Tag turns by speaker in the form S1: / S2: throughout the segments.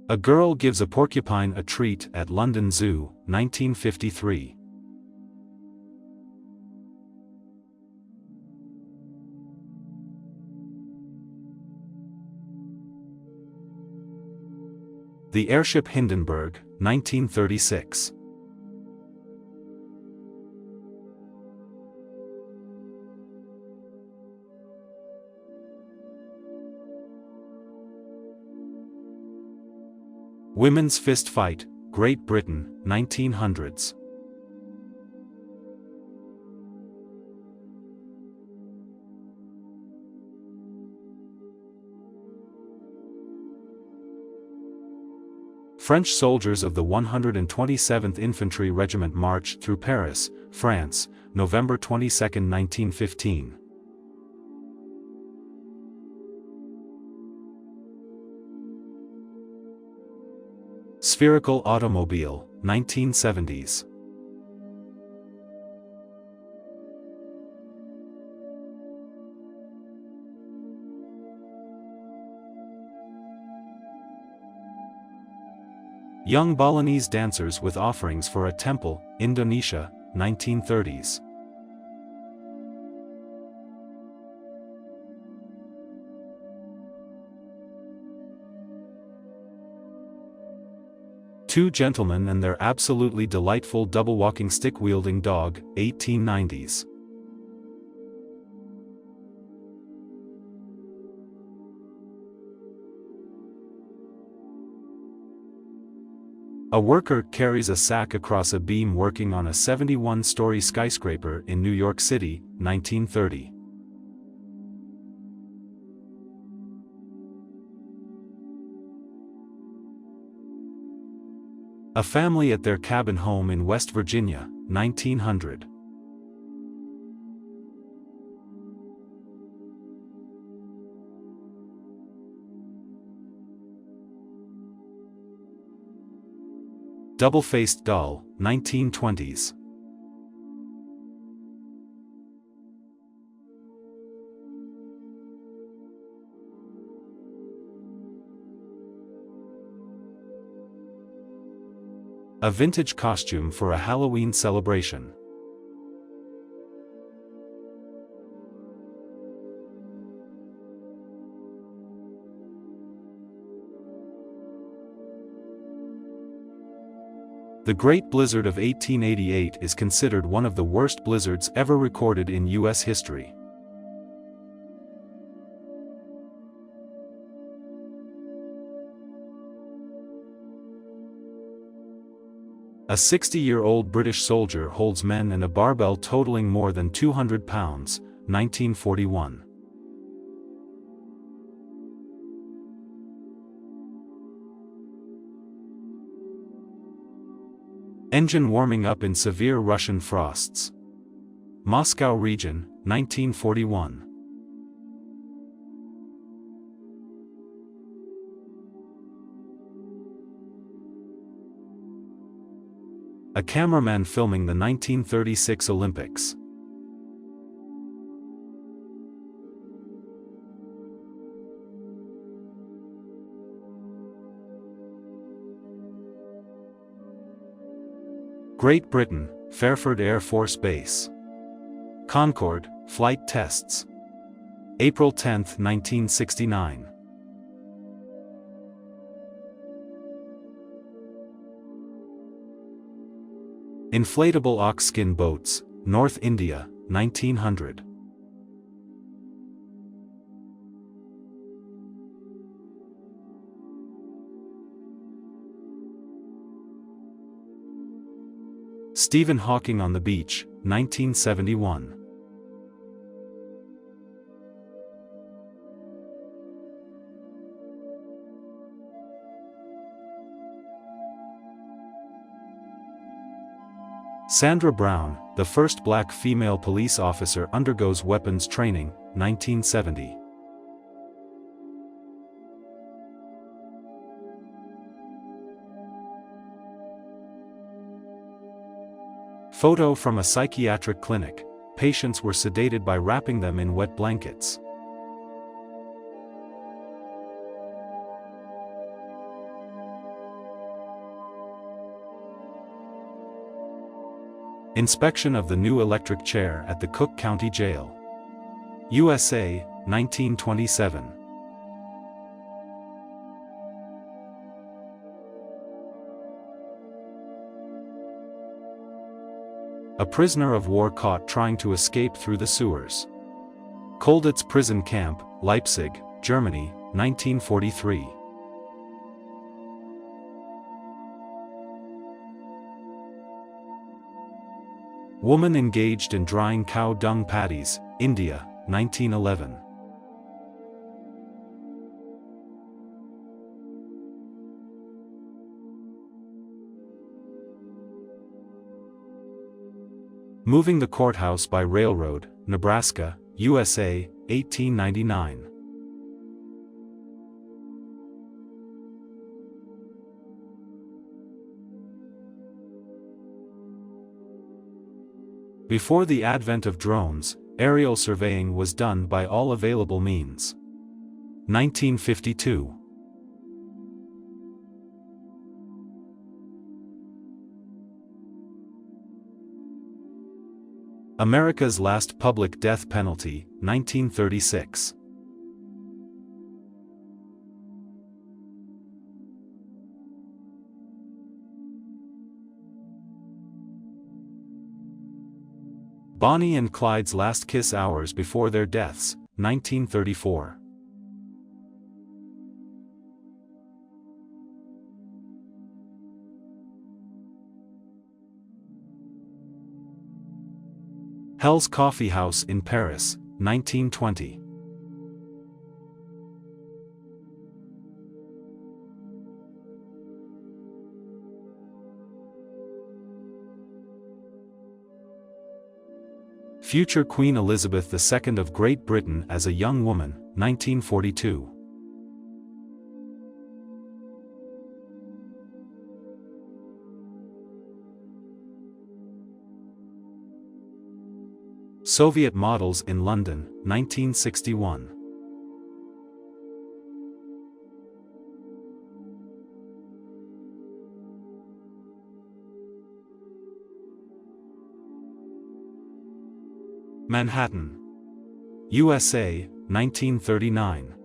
S1: A girl gives a porcupine a treat at London Zoo, 1953. The airship Hindenburg, 1936. Women's fist fight, Great Britain, 1900s. French soldiers of the 127th Infantry Regiment march through Paris, France, November 22, 1915. Spherical automobile, 1970s. Young Balinese dancers with offerings for a temple, Indonesia, 1930s. Two gentlemen and their absolutely delightful double-walking stick-wielding dog, 1890s. A worker carries a sack across a beam working on a 71-story skyscraper in New York City, 1930. A family at their cabin home in West Virginia, 1900. Double-faced doll, 1920s. A vintage costume for a Halloween celebration. The Great Blizzard of 1888 is considered one of the worst blizzards ever recorded in U.S. history. A 60-year-old British soldier holds men and a barbell totaling more than 200 pounds, 1941. Engine warming up in severe Russian frosts. Moscow region, 1941. A cameraman filming the 1936 Olympics. Great Britain, Fairford Air Force Base. Concorde, flight tests. April 10, 1969. Inflatable ox-skin boats, North India, 1900. Stephen Hawking on the beach, 1971. Sandra Brown, the first black female police officer, undergoes weapons training, 1970. Photo from a psychiatric clinic. Patients were sedated by wrapping them in wet blankets. Inspection of the new electric chair at the Cook County Jail. USA, 1927. A prisoner of war caught trying to escape through the sewers. Kolditz Prison Camp, Leipzig, Germany, 1943. Woman engaged in drying cow dung patties, India, 1911. Moving the courthouse by railroad, Nebraska, USA, 1899. Before the advent of drones, aerial surveying was done by all available means. 1952. America's last public death penalty, 1936. Bonnie and Clyde's last kiss hours before their deaths, 1934. Hell's Coffee House in Paris, 1920. Future Queen Elizabeth II of Great Britain as a young woman, 1942. Soviet models in London, 1961. Manhattan, USA, 1939.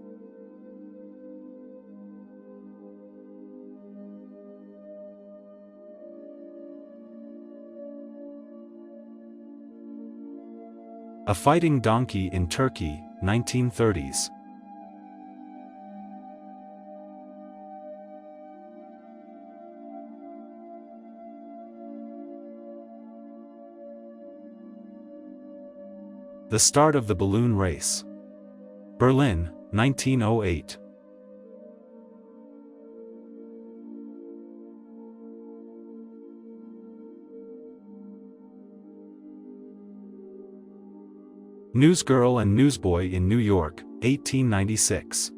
S1: A fighting donkey in Turkey, 1930s. The start of the balloon race. Berlin, 1908. Newsgirl and Newsboy in New York, 1896.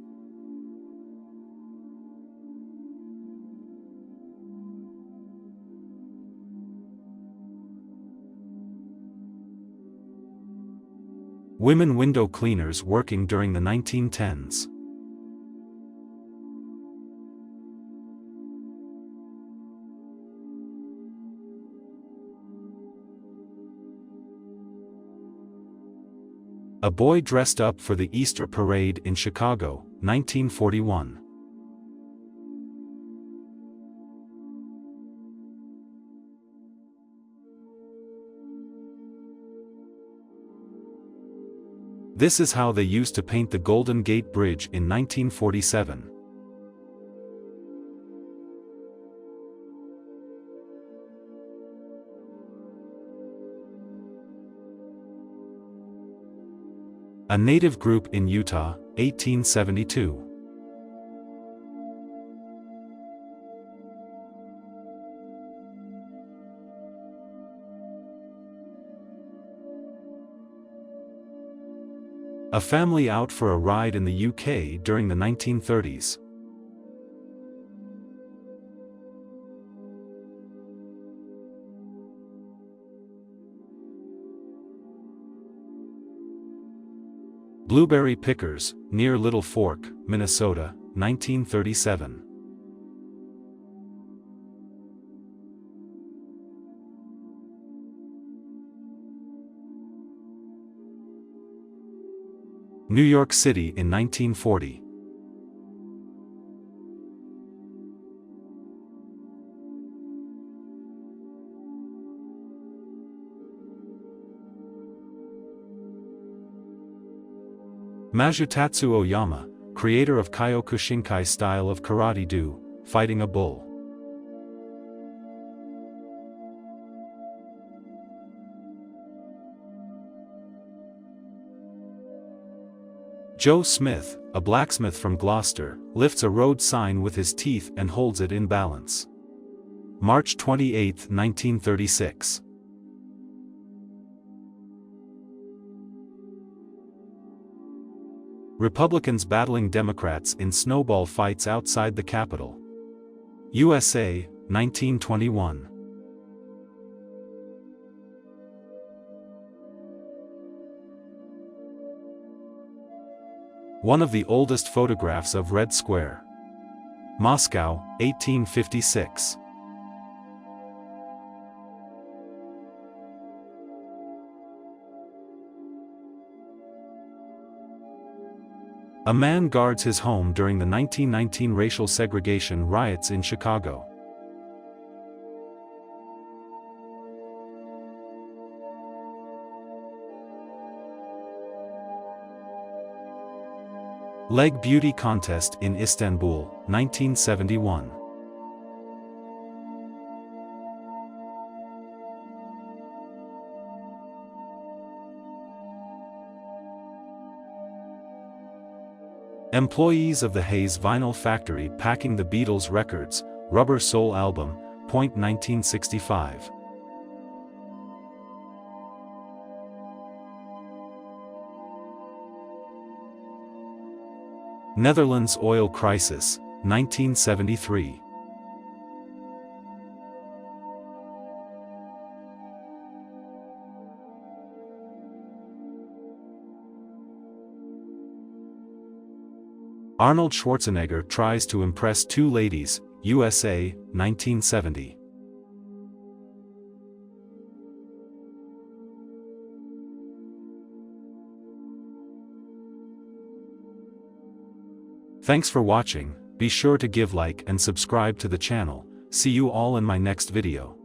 S1: Women window cleaners working during the 1910s. A boy dressed up for the Easter Parade in Chicago, 1941. This is how they used to paint the Golden Gate Bridge in 1947. A native group in Utah, 1872. A family out for a ride in the UK during the 1930s. Blueberry pickers, near Little Fork, Minnesota, 1937. New York City in 1940. Majutatsu Oyama, creator of Kyokushinkai style of karate-do, fighting a bull. Joe Smith, a blacksmith from Gloucester, lifts a road sign with his teeth and holds it in balance. March 28, 1936. Republicans battling Democrats in snowball fights outside the Capitol. USA, 1921. One of the oldest photographs of Red Square. Moscow, 1856. A man guards his home during the 1919 racial segregation riots in Chicago. Leg beauty contest in Istanbul, 1971. Employees of the Hayes Vinyl Factory packing the Beatles' records, Rubber Soul album, point 1965. Netherlands oil crisis, 1973. Arnold Schwarzenegger tries to impress two ladies, USA, 1970. Thanks for watching, be sure to give like and subscribe to the channel, see you all in my next video.